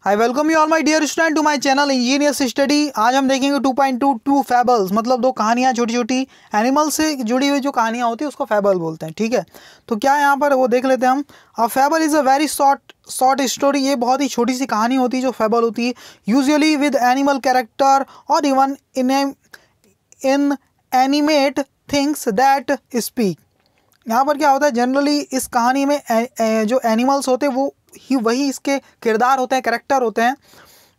I welcome you all my dear student to my channel engineers study. आज हम देखेंगे 2.22 फैबल्स, मतलब दो कहानियाँ, छोटी छोटी एनिमल से जुड़ी हुई जो कहानियाँ होती है उसको फैबल बोलते हैं। ठीक है, तो क्या है यहाँ पर वो देख लेते हैं हम। A fable is a very short story. ये बहुत ही छोटी सी कहानी होती है जो फैबल होती है, यूजुअली विद एनिमल कैरेक्टर और even in animate things that speak. यहाँ पर क्या होता है, जनरली इस कहानी में जो एनिमल्स होते हैं वो ही वही इसके किरदार होते हैं, कैरेक्टर होते हैं।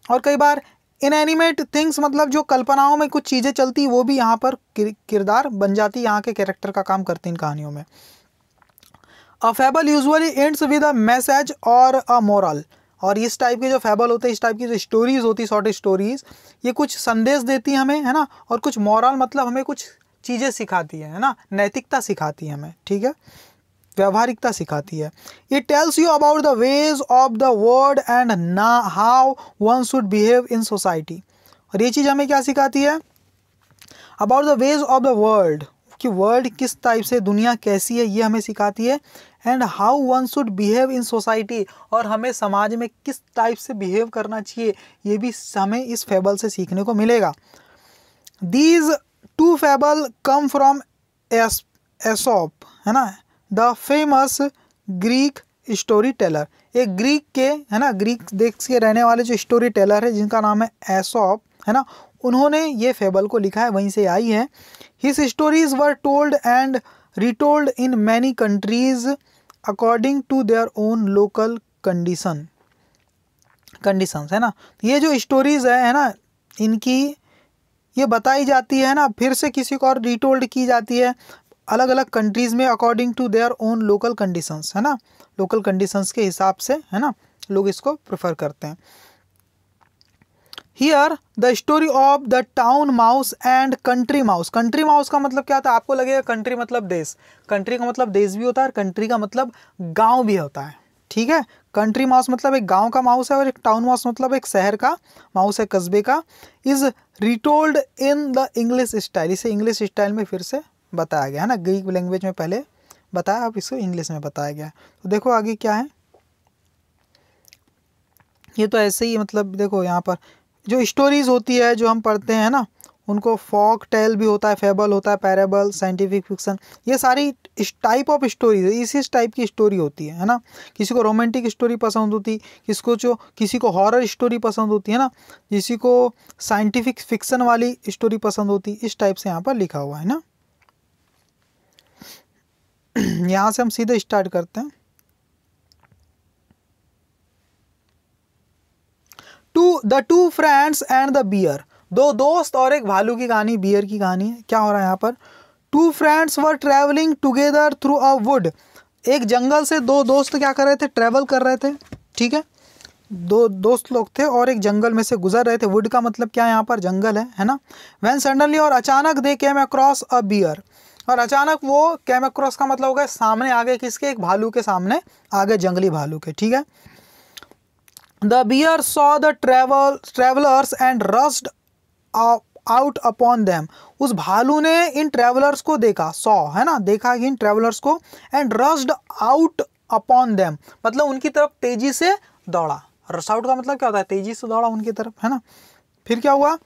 और कई बार इनएनिमेट थिंग्स मतलब जो कल्पनाओं में कुछ चीज़ें चलती वो भी यहाँ पर किरदार बन जाती, यहाँ के कैरेक्टर का काम करती इन कहानियों में। A fable usually ends with a message और अ मोरल। और इस टाइप के जो फैबल होते हैं, इस टाइप की जो स्टोरीज होती है, शॉर्ट स्टोरीज, ये कुछ संदेश देती है हमें, है ना, और कुछ मॉरल मतलब हमें कुछ चीज़ें सिखाती है ना, नैतिकता सिखाती है हमें। ठीक है, व्यवहारिकता सिखाती है। It tells you about the ways of the world and ना how one should behave in society. और ये चीज़ हमें क्या सिखाती है, about the ways of the world, कि वर्ल्ड किस टाइप से, दुनिया कैसी है, ये हमें सिखाती है। And how one should behave in society, और हमें समाज में किस टाइप से बिहेव करना चाहिए, ये भी हमें इस फेबल से सीखने को मिलेगा। These two fable come from Aesop, है ना, the famous Greek storyteller. एक ग्रीक के, है ना, ग्रीक देश के रहने वाले जो स्टोरी टेलर है जिनका नाम है एसोप, है ना, उन्होंने ये फेबल को लिखा है, वहीं से आई है। His stories were told and retold in many countries according to their own local conditions, है ना। ये जो स्टोरीज है ना, इनकी ये बताई जाती है ना, फिर से किसी को और रिटोल्ड की जाती है अलग अलग कंट्रीज़ में according to their own local conditions, है ना, लोकल कंडीशंस के हिसाब से, है ना, लोग इसको प्रेफर करते हैं। Here the story of the town mouse and country mouse. Country mouse का मतलब क्या होता है, आपको लगेगा कंट्री मतलब देश, कंट्री का मतलब देश भी होता है और कंट्री का मतलब गाँव भी होता है। ठीक है, कंट्री माउस मतलब एक गांव का माउस है और एक टाउन माउस मतलब एक शहर का माउस है, कस्बे का। Is retold in the English style, इसे इंग्लिश स्टाइल में फिर से बताया गया, है ना, ग्रीक लैंग्वेज में पहले बताया, अब इसको इंग्लिश में बताया गया। तो देखो आगे क्या है, ये तो ऐसे ही, मतलब देखो यहाँ पर जो स्टोरीज होती है जो हम पढ़ते हैं ना, उनको फॉक टेल भी होता है, फेबल होता है, पैराबल, साइंटिफिक फिक्सन, ये सारी इस टाइप ऑफ स्टोरीज है, इस टाइप की स्टोरी होती है ना। किसी को रोमांटिक स्टोरी पसंद होती, किसी को हॉरर स्टोरी पसंद होती है ना, किसी को साइंटिफिक फिक्सन वाली स्टोरी पसंद होती, इस टाइप से यहाँ पर लिखा हुआ है ना। यहाँ से हम सीधे स्टार्ट करते हैं। The two friends and the bear. दो दोस्त और एक भालू की कहानी, बियर की कहानी है। क्या हो रहा है यहाँ पर, two friends were travelling together through a wood. एक जंगल से दो दोस्त क्या कर रहे थे, ट्रेवल कर रहे थे। ठीक है, दो दोस्त लोग थे और एक जंगल में से गुजर रहे थे। वुड का मतलब क्या है, यहाँ पर जंगल है ना। व्हेन सडनली, और अचानक, दे केम अक्रॉस अ बियर, और अचानक वो केम अक्रॉस का मतलब होगा सामने आगे, किसके, एक भालू के सामने आगे, जंगली भालू के। ठीक है, the bear saw the travellers and rushed out upon them. उस भालू ने इन ट्रेवलर्स को देखा, सॉ, है ना, देखा इन ट्रेवलर्स को, and rushed out upon them मतलब उनकी तरफ तेजी से दौड़ा। रश आउट का मतलब क्या होता है, तेजी से दौड़ा उनकी तरफ, है ना। फिर क्या हुआ,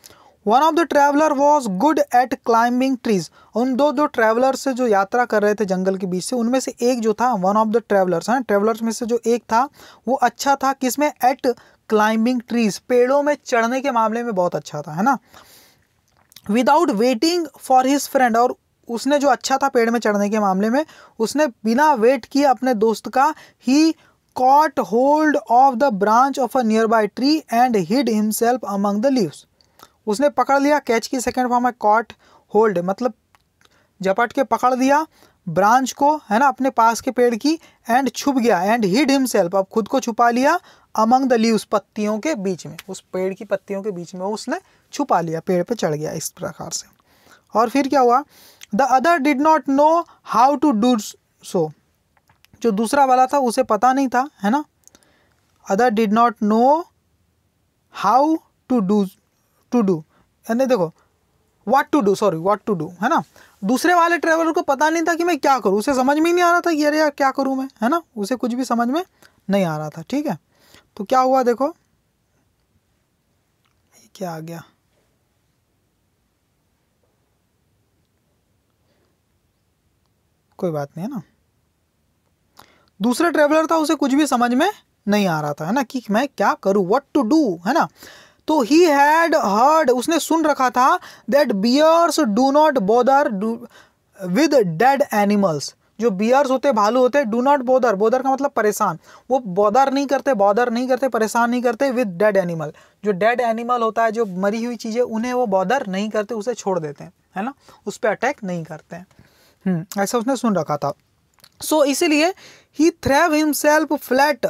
one of the traveller was good at climbing trees. उन दो ट्रैवलर से जो यात्रा कर रहे थे जंगल के बीच से, उनमें से एक जो था, वन ऑफ द ट्रैवलर्स, है ट्रैवलर्स में से जो एक था वो अच्छा था किसमें, एट क्लाइंबिंग ट्रीज, पेड़ों में चढ़ने के मामले में बहुत अच्छा था, है ना। Without waiting for his friend, और उसने जो अच्छा था पेड़ में चढ़ने के मामले में, उसने बिना वेट किए अपने दोस्त का, ही caught hold of the branch of a nearby tree and hid himself among the leaves। उसने पकड़ लिया, कैच की सेकंड फॉर्म है कॉट होल्ड, मतलब झपट के पकड़ लिया ब्रांच को, है ना, अपने पास के पेड़ की, एंड छुप गया, एंड हिड हिमसेल्फ, अब खुद को छुपा लिया, अमंग द लीव्स, पत्तियों के बीच में, उस पेड़ की पत्तियों के बीच में उसने छुपा लिया, पेड़ पे चढ़ गया इस प्रकार से। और फिर क्या हुआ, the other did not know how to do so. जो दूसरा वाला था उसे पता नहीं था, है ना, other did not know how to do यानी देखो व्हाट टू डू, है ना। दूसरे वाले ट्रेवलर को पता नहीं था कि मैं क्या करूँ, उसे समझ में ही नहीं आ रहा था कि अरे यार क्या करूँ मैं, है ना, उसे कुछ भी समझ में नहीं आ रहा था। ठीक है, तो क्या हुआ देखो, क्या आ गया, कोई बात नहीं है ना। दूसरा ट्रेवलर था, उसे कुछ भी समझ में नहीं आ रहा था, है ना, कि मैं क्या करूं, व्हाट टू डू, है ना। तो ही हैड हर्ड, उसने सुन रखा था, that bears do not bother with dead animals. जो बियर्स होते, भालू होते, डू नॉट बॉदर, बॉदर का मतलब परेशान, वो बॉदर नहीं करते, परेशान नहीं करते विद डेड एनिमल। जो डेड एनिमल होता है, जो मरी हुई चीज़ें, उन्हें वो बॉदर नहीं करते, उसे छोड़ देते हैं, है ना, उस पर अटैक नहीं करते हैं। ऐसा उसने सुन रखा था। सो इसीलिए ही threw himself flat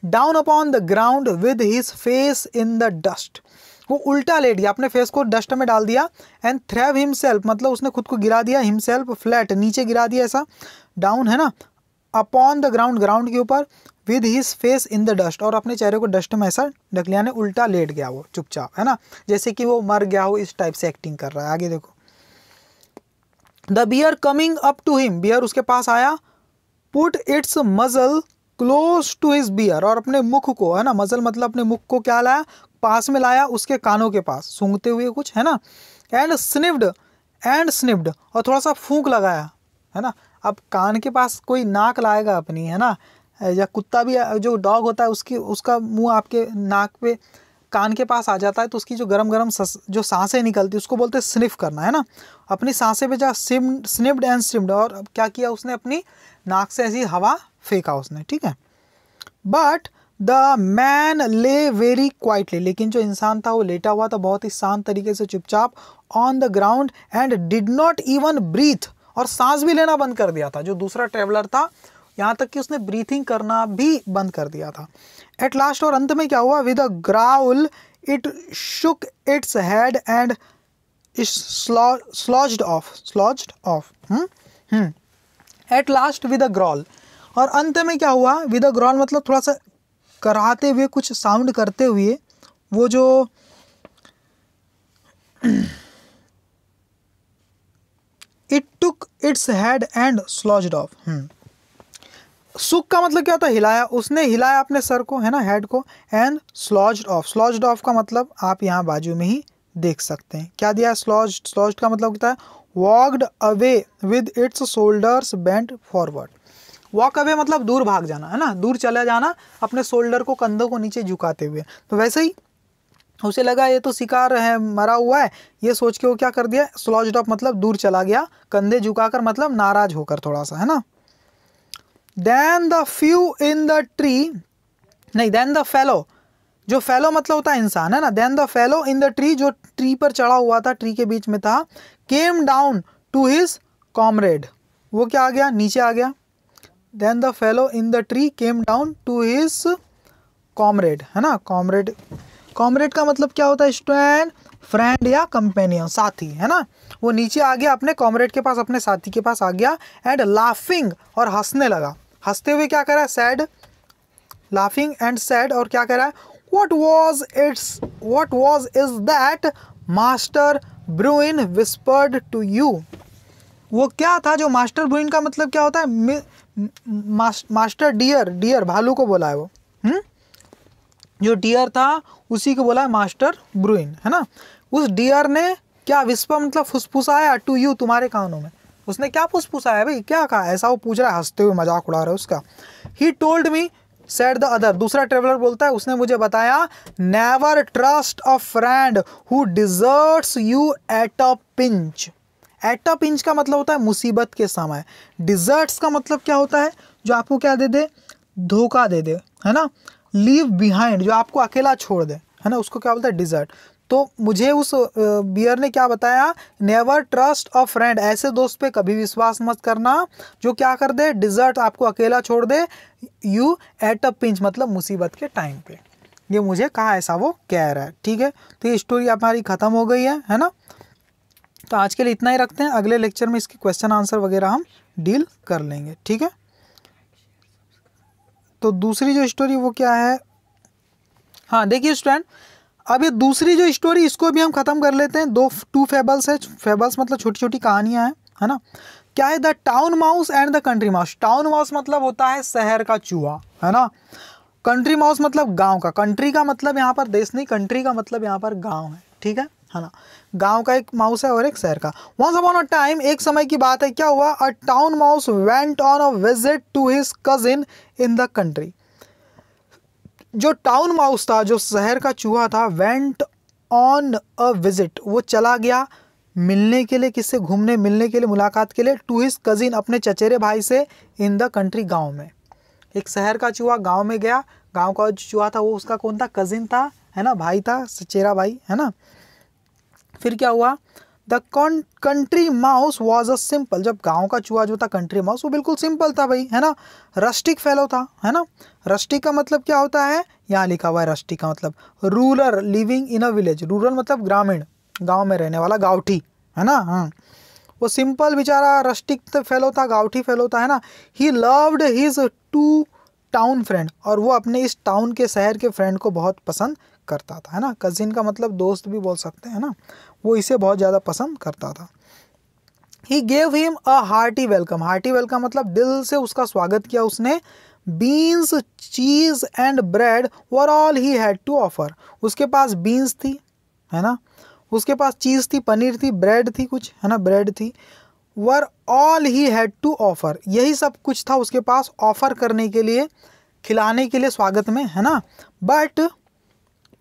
down upon the ground with his face in the dust. वो उल्टा लेट गया, अपने फेस को डस्ट में डाल दिया। एंड थ्रेव हिमसेल्फ मतलब उसने खुद को गिरा दिया, हिमसेल्फ फ्लैट नीचे गिरा दिया, ऐसा डाउन, है ना, अपॉन द ग्राउंड, ग्राउंड के ऊपर, with his face in the dust, और अपने चेहरे को डस्ट में ऐसा ढक लिया, उल्टा लेट गया वो चुपचाप, है ना, जैसे कि वो मर गया हो, इस टाइप से एक्टिंग कर रहा है। आगे देखो, the bear coming up to him, bear उसके पास आया, put its muzzle close to his bear, और अपने मुख को, है ना, मजल मतलब अपने मुख को क्या लाया, पास में लाया, उसके कानों के पास, सूंघते हुए कुछ, है ना। एंड स्निफ्ड, और थोड़ा सा फूंक लगाया, है ना। अब कान के पास कोई नाक लाएगा अपनी, है ना, या कुत्ता भी, जो डॉग होता है, उसका मुंह आपके नाक पे, कान के पास आ जाता है, तो उसकी जो गरम गरम जो सांसें निकलती, उसको बोलते हैं स्निफ करना, है ना। अपनी सांसें पे जा स्निफ्ड एंड स्निफ्ड, और अब क्या किया उसने, अपनी नाक से ऐसी हवा फेंका उसने, ठीक है। बट द मैन ले वेरी क्वाइटली, लेकिन जो इंसान था वो लेटा हुआ था बहुत ही शांत तरीके से, चुपचाप, on the ground, and did not even breathe, और सांस भी लेना बंद कर दिया था। जो दूसरा ट्रेवलर था, यहाँ तक कि उसने ब्रीथिंग करना भी बंद कर दिया था। एट लास्ट, और अंत में क्या हुआ, with a growl it shook its head and slouched off. At last with a growl, और अंत में क्या हुआ, विद अ ग्रॉल मतलब थोड़ा सा कराहते हुए, कुछ साउंड करते हुए, वो जो it took its head and slouched off. Shook का मतलब क्या होता है, हिलाया, उसने हिलाया अपने सर को, है ना, हेड को, एंड स्लॉज्ड ऑफ का मतलब आप यहाँ बाजू में ही देख सकते हैं, क्या दिया है, स्लॉज्ड का मतलब होता है walked away with its shoulders bent forward. Walk away मतलब दूर भाग जाना, है ना, दूर चला जाना, अपने शोल्डर को, कंधों को नीचे झुकाते हुए। तो वैसे ही उसे लगा ये तो शिकार है, मरा हुआ है, ये सोच के वो क्या कर दिया, स्लॉज्ड ऑफ मतलब दूर चला गया, कंधे झुकाकर मतलब नाराज होकर थोड़ा सा, है ना। Then the few in the tree, नहीं, देन द फेलो, जो फेलो मतलब होता है इंसान, है ना, then the fellow in the tree, जो ट्री पर चढ़ा हुआ था, ट्री के बीच में था, came down to his comrade, वो क्या आ गया, नीचे आ गया। Then the fellow in the tree came down to his comrade, है ना, कॉमरेड का मतलब क्या होता है, स्टूडेंट, फ्रेंड या कंपेनियन, साथी, है ना। वो नीचे आ गया अपने कॉमरेड के पास, अपने साथी के पास आ गया, एंड लाफिंग, और हंसने लगा, हंसते हुए क्या करा, सैड, लाफिंग एंड सैड, और क्या करा, what was is that master Bruin whispered to you. वो क्या था, जो मास्टर ब्रूइन का मतलब क्या होता है, मास्टर डियर भालू को बोला है वो, जो डियर था उसी को बोला है मास्टर ब्रूइन, है ना। उस डियर ने क्या, विस्पर मतलब फुसफुसाया, टू यू, तुम्हारे कानों में। उसने क्या फुसफुसाया भाई, क्या कहा, ऐसा वो पूछ रहा है, हंसते हुए मजाक उड़ा रहा है उसका। He told me, said the other, दूसरा ट्रेवलर बोलता है, उसने मुझे बताया, never trust a friend who deserts you at a pinch. At a pinch का मतलब होता है मुसीबत के समय। डिजर्ट्स का मतलब क्या होता है, जो आपको क्या दे दे, धोखा दे दे, है ना। लीव बिहाइंड, जो आपको अकेला छोड़ दे, है ना, उसको क्या बोलता है, डिजर्ट। तो मुझे उस बियर ने क्या बताया, नेवर ट्रस्ट अ फ्रेंड, ऐसे दोस्त पे कभी विश्वास मत करना जो क्या कर दे, डिजर्ट, आपको अकेला छोड़ दे, यू एट अ पिंच मतलब मुसीबत के टाइम पे। ये मुझे कहा, ऐसा वो कह रहा है, ठीक है। तो ये स्टोरी हमारी ख़त्म हो गई है ना। तो आज के लिए इतना ही रखते हैं, अगले लेक्चर में इसके क्वेश्चन आंसर वगैरह हम डील कर लेंगे, ठीक है। तो दूसरी जो स्टोरी वो क्या है, हाँ देखिए स्टूडेंट, अब ये दूसरी जो स्टोरी, इसको भी हम ख़त्म कर लेते हैं। टू फेबल्स है, फेबल्स मतलब छोटी छोटी कहानियाँ हैं, है ना। क्या है, the town mouse and the country mouse. Town mouse मतलब होता है शहर का चूहा, है ना। कंट्री माउस मतलब गांव का, कंट्री का मतलब यहाँ पर देश नहीं, कंट्री का मतलब यहाँ पर गांव है। ठीक है ना। गांव का एक माउस है और एक शहर का। वंस अपॉन अ टाइम, एक समय की बात है, क्या हुआ, a town mouse went on a visit to his cousin in the country. जो टाउन माउस था, जो शहर का चूहा था, वेंट ऑन अ विजिट, वो चला गया मिलने के लिए, किससे, घूमने मिलने के लिए, मुलाकात के लिए, टू हिज कजिन, अपने चचेरे भाई से, इन द कंट्री, गांव में। एक शहर का चूहा गांव में गया, गांव का जो चूहा था वो उसका कौन था, कजिन था, है ना, भाई था, चचेरा भाई, है ना। फिर क्या हुआ, the country mouse was a simple, जब गांव का चूहा जो था कंट्री माउस, वो बिल्कुल सिंपल था भाई, है ना, रस्टिक फेलो था, है ना। रस्टिक का मतलब क्या होता है, यहाँ लिखा हुआ है रस्टिक का मतलब rural, living in a village, rural मतलब ग्रामीण, गांव में रहने वाला, गाँवठी, है ना। हाँ, वो सिंपल बेचारा रस्टिक फेलो था, गाँवठी फेलो था, है ना। He loved his two town friend, और वो अपने इस टाउन के, शहर के फ्रेंड को बहुत पसंद करता था, है ना। कजिन का मतलब दोस्त भी बोल सकते हैं ना, वो इसे बहुत ज़्यादा पसंद करता था। He gave him a hearty welcome, hearty welcome मतलब दिल से उसका स्वागत किया उसने। Beans, cheese and bread were all he had to offer, उसके पास बीन्स थी, है ना, उसके पास चीज़ थी, पनीर थी, ब्रेड थी कुछ, है ना, ब्रेड थी। Were all he had to offer, यही सब कुछ था उसके पास ऑफर करने के लिए, खिलाने के लिए स्वागत में, है ना।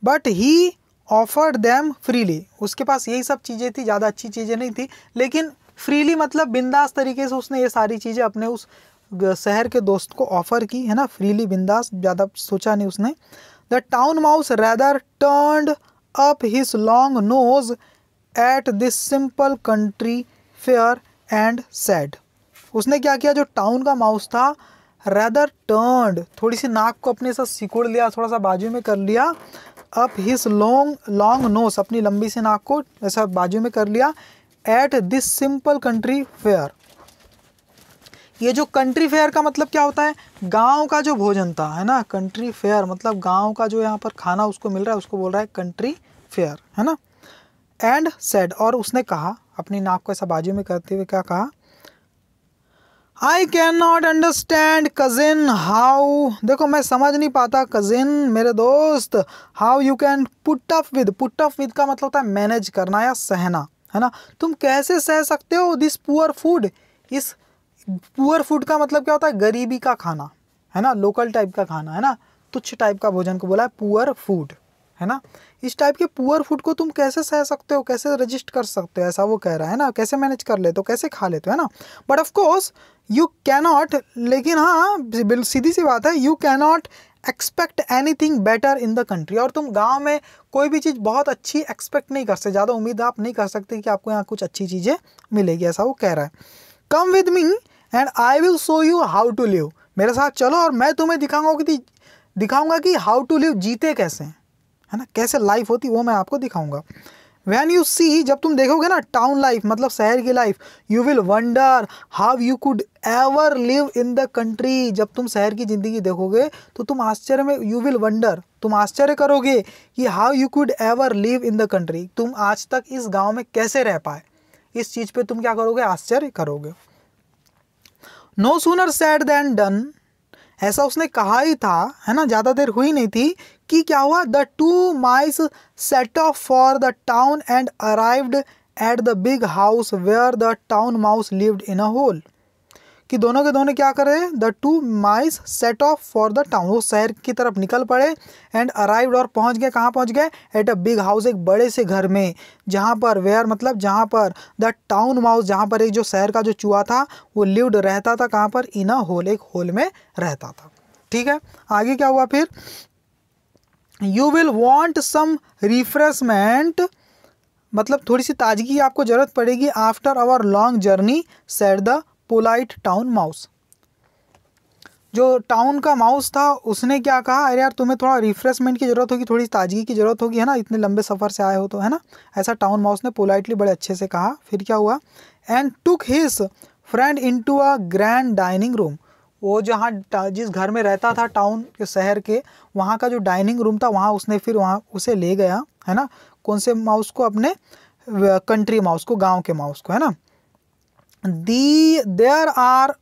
But he offered them freely, उसके पास यही सब चीज़ें थी, ज़्यादा अच्छी चीज़ें नहीं थी, लेकिन फ्रीली मतलब बिंदास तरीके से उसने ये सारी चीज़ें अपने उस शहर के दोस्त को ऑफर की, है ना, फ्रीली, बिंदास, ज़्यादा सोचा नहीं उसने। The town mouse rather turned up his long nose at this simple country fair and sad, उसने क्या किया, जो टाउन का माउस था, रैदर टर्न्ड, थोड़ी सी नाक को अपने साथ सिकुड़ लिया, थोड़ा सा बाजू में कर लिया, अप हिज लॉन्ग नोस, अपनी लंबी सी नाक को ऐसा बाजू में कर लिया, at this simple country fair, ये जो कंट्री फेयर का मतलब क्या होता है, गांव का जो भोजन था, है ना, कंट्री फेयर मतलब गांव का जो यहाँ पर खाना उसको मिल रहा है, उसको बोल रहा है कंट्री फेयर, है ना। एंड सेड, और उसने कहा, अपनी नाक को ऐसा बाजू में करते हुए क्या कहा, I can not understand cousin how, देखो मैं समझ नहीं पाता कजिन, मेरे दोस्त, how you can put up with का मतलब होता है मैनेज करना या सहना, है ना, तुम कैसे सह सकते हो दिस पुअर फूड, इस पुअर फूड का मतलब क्या होता है, गरीबी का खाना, है ना, लोकल टाइप का खाना, है ना, तुच्छ टाइप का भोजन को बोला है पुअर फूड, है ना। इस टाइप के पुअर फूड को तुम कैसे सह सकते हो, कैसे रजिस्ट कर सकते हो, ऐसा वो कह रहा है ना, कैसे मैनेज कर लेते हो, कैसे खा लेते हो, है ना। But of course you cannot, लेकिन हाँ सीधी सी बात है, you cannot expect anything better in the country, और तुम गांव में कोई भी चीज़ बहुत अच्छी एक्सपेक्ट नहीं कर सकते, ज़्यादा उम्मीद आप नहीं कर सकते कि आपको यहाँ कुछ अच्छी चीज़ें मिलेगी, ऐसा वो कह रहा है। Come with me and I will show you how to live, मेरे साथ चलो और मैं तुम्हें दिखाऊंगा कि हाउ टू लिव, जीते कैसे, है ना, कैसे लाइफ होती वो मैं आपको दिखाऊंगा। वैन यू सी, जब तुम देखोगे ना टाउन लाइफ मतलब शहर की life, you will wonder how you could ever live in the country, जब तुम शहर की ज़िंदगी देखोगे तो तुम आश्चर्य में, यू विल वंडर, तुम आश्चर्य करोगे कि how you could ever live in the country, तुम आज तक इस गाँव में कैसे रह पाए, इस चीज़ पे तुम क्या करोगे, आश्चर्य करोगे। No sooner said than done, ऐसा उसने कहा ही था, है ना, ज़्यादा देर हुई नहीं थी कि क्या हुआ, the two mice set off for the town and arrived at the big house where the town mouse lived in a hole, कि दोनों के दोनों क्या कर रहे हैं, the two mice set off for the town, वो शहर की तरफ निकल पड़े, एंड अराइव्ड और पहुंच गए, कहाँ पहुंच गए, एट अ बिग हाउस, एक बड़े से घर में, जहाँ पर, वेयर मतलब जहाँ पर, द टाउन माउस, जहाँ पर एक जो शहर का जो चूहा था वो लिव्ड रहता था, कहाँ पर, इन अ होल, एक होल में रहता था। ठीक है, आगे क्या हुआ फिर, you will want some refreshment, मतलब थोड़ी सी ताजगी की आपको जरूरत पड़ेगी, after our long journey said the polite town mouse, जो टाउन का माउस था उसने क्या कहा, अरे यार तुम्हें थोड़ा रिफ्रेशमेंट की ज़रूरत होगी, थोड़ी ताजगी की ज़रूरत होगी, है ना, इतने लंबे सफ़र से आए हो तो, है ना, ऐसा टाउन माउस ने पोलाइटली बड़े अच्छे से कहा। फिर क्या हुआ, and took his friend into a grand dining room, वो जहाँ जिस घर में रहता था टाउन के, शहर के, वहाँ का जो डाइनिंग रूम था, वहाँ उसने फिर वहाँ उसे ले गया, है ना, कौन से माउस को, अपने कंट्री माउस को, गाँव के माउस को, है ना। देयर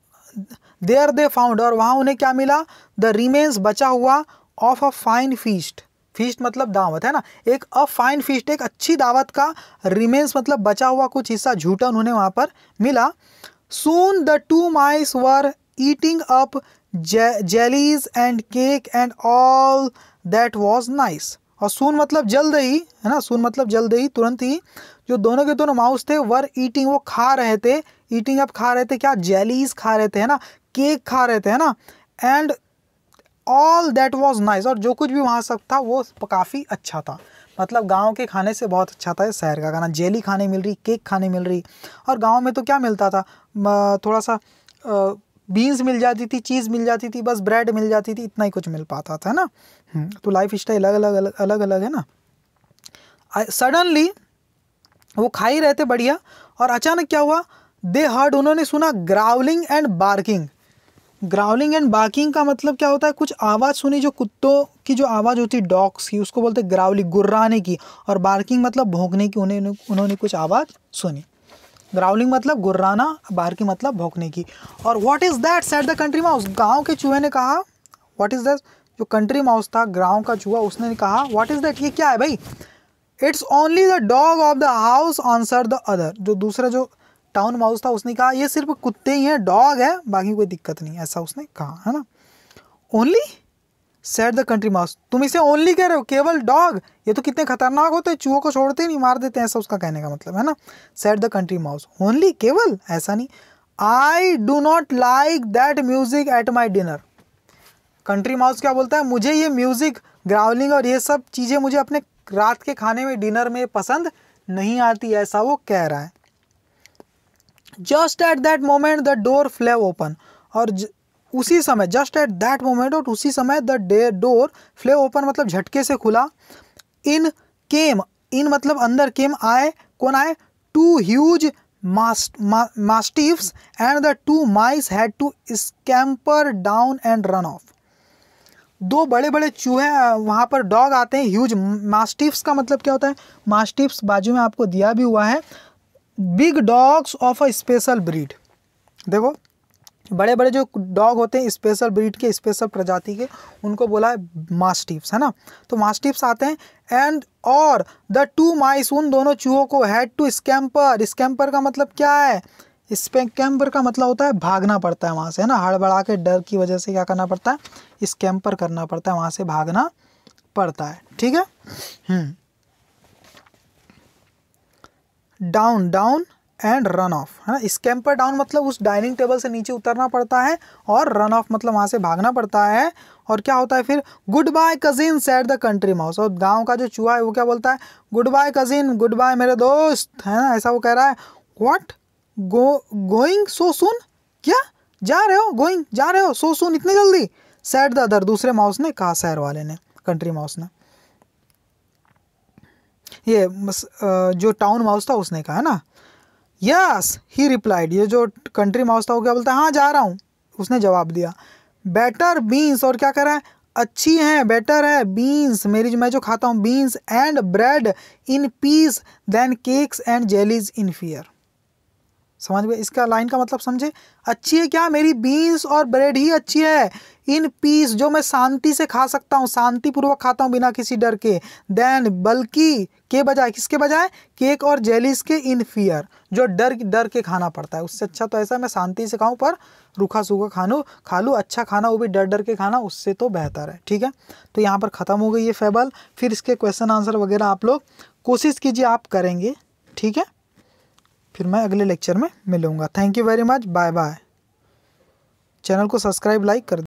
दे फाउंड, और वहाँ उन्हें क्या मिला, द रिमेन्स, बचा हुआ, of a fine feast, feast मतलब दावत है ना, एक अ फाइन फीस्ट, एक अच्छी दावत का रिमेन्स मतलब बचा हुआ कुछ हिस्सा झूठन उन्हें वहाँ पर मिला। Soon the two mice were eating up jellies and cake and all that was nice. और सून मतलब जल्द ही है ना, सून मतलब जल्द ही, तुरंत ही जो दोनों के दोनों माउस थे वर ईटिंग वो खा रहे थे, ईटिंग अप खा रहे थे क्या, जेलीज खा रहे थे है ना, केक खा रहे थे है ना, and all that was nice और जो कुछ भी वहाँ सब था वो काफ़ी अच्छा था। मतलब गांव के खाने से बहुत अच्छा था शहर का खाना, जेली खाने मिल रही, केक खाने मिल रही। और गांव में तो क्या मिलता था, थोड़ा सा बीन्स मिल जाती थी, चीज़ मिल जाती थी, बस ब्रेड मिल जाती थी, इतना ही कुछ मिल पाता था ना। तो लाइफ स्टाइल अलग अलग है ना। सडनली वो खा ही रहे थे बढ़िया और अचानक क्या हुआ, दे हर्ड उन्होंने सुना growling and barking. Growling and barking का मतलब क्या होता है, कुछ आवाज़ सुनी, जो कुत्तों की जो आवाज़ होती है डॉग्स की, उसको बोलते हैं ग्राउलिंग, गुर्राने की। और बार्किंग मतलब भौंकने की, उन्होंने कुछ आवाज़ सुनी। ग्राउलिंग मतलब गुर्राना, बार्किंग मतलब भौंकने की। और what is that said the country mouse, गाँव के चूहे ने कहा, व्हाट इज़ दैट, जो कंट्री माउस था गाँव का चूहा, उसने कहा व्हाट इज़ दैट, ये क्या है भाई। It's only the dog of the house answer the other, जो दूसरा जो टाउन माउस था उसने कहा ये सिर्फ कुत्ते ही हैं, डॉग है, बाकी कोई दिक्कत नहीं, ऐसा उसने कहा है ना। Only said the country mouse, तुम इसे ओनली कह रहे हो, केवल डॉग, ये तो कितने खतरनाक होते हैं, चूहों को छोड़ते ही नहीं, मार देते हैं, ऐसा उसका कहने का मतलब है ना। Said the country mouse, only केवल, ऐसा नहीं। I do not like that music at my dinner. Country mouse क्या बोलता है, मुझे ये म्यूजिक, ग्राउलिंग और ये सब चीज़ें मुझे अपने रात के खाने में, डिनर में पसंद नहीं आती, ऐसा वो कह रहा है। Just at that moment the door Phule open, और उसी समय, जस्ट एट दैट मोमेंट, और उसी समय द डोर फ्ले ओपन मतलब झटके से खुला। इन केम, इन मतलब अंदर, केम आए, कौन आए, two huge mastiffs and the two mice had to scamper down and run off. दो बड़े बड़े चूहे वहाँ पर, डॉग आते हैं, ह्यूज मास्टिफ्स का मतलब क्या होता है, मास्टिफ्स बाजू में आपको दिया भी हुआ है, big dogs of a special breed. देखो बड़े बड़े जो डॉग होते हैं स्पेशल ब्रीड के, स्पेशल प्रजाति के, उनको बोला है मास्टिफ्स है ना। तो मास्टिफ्स आते हैं, एंड और द टू माइस, उन दोनों चूहों को, हैड टू स्कैम्पर, स्कैम्पर का मतलब क्या है, स्कैम्पर का मतलब होता है भागना पड़ता है वहाँ से है ना, हड़बड़ा के डर की वजह से क्या करना पड़ता है, स्कैम्पर करना पड़ता है, वहाँ से भागना पड़ता है, ठीक है। Down, down and run of है ना। स्कैम्पर डाउन मतलब उस डाइनिंग टेबल से नीचे उतरना पड़ता है, और रन ऑफ मतलब वहाँ से भागना पड़ता है। और क्या होता है फिर, goodbye cousin said the country mouse, और गांव का जो चूहा है वो क्या बोलता है, goodbye cousin, goodbye मेरे दोस्त है ना, ऐसा वो कह रहा है। व्हाट, गोइंग सो सून, क्या जा रहे हो, गोइंग जा रहे हो, सो सून इतनी जल्दी, सेड द अदर, दूसरे माउस ने कहा, शहर वाले ने, कंट्री माउस ने। ये जो टाउन माउस था उसने कहा है ना। यस ही रिप्लाइड, ये जो कंट्री माउस था वो क्या बोलता है, हाँ जा रहा हूँ, उसने जवाब दिया। बेटर बीन्स, और क्या कर रहा है, अच्छी हैं, बेटर है बीन्स, मेरी मैं जो खाता हूँ, beans and bread in peace than cakes and jellies in fear. समझ गए इसका लाइन का मतलब, समझे, अच्छी है क्या, मेरी बीन्स और ब्रेड ही अच्छी है, इन पीस जो मैं शांति से खा सकता हूँ, शांतिपूर्वक खाता हूँ बिना किसी डर के, देन बल्कि के बजाय, किसके बजाय, केक और जेलीज के, इन फियर जो डर के खाना पड़ता है, उससे अच्छा तो ऐसा मैं शांति से खाऊं, पर रूखा सूखा खा लूँ, अच्छा खाना वो भी डर के खाना, उससे तो बेहतर है, ठीक है। तो यहाँ पर ख़त्म हो गई ये फेबल। फिर इसके क्वेश्चन आंसर वगैरह आप लोग कोशिश कीजिए आप करेंगे, ठीक है। फिर मैं अगले लेक्चर में मिलूँगा। Thank you very much, bye bye. Channel को सब्सक्राइब, लाइक कर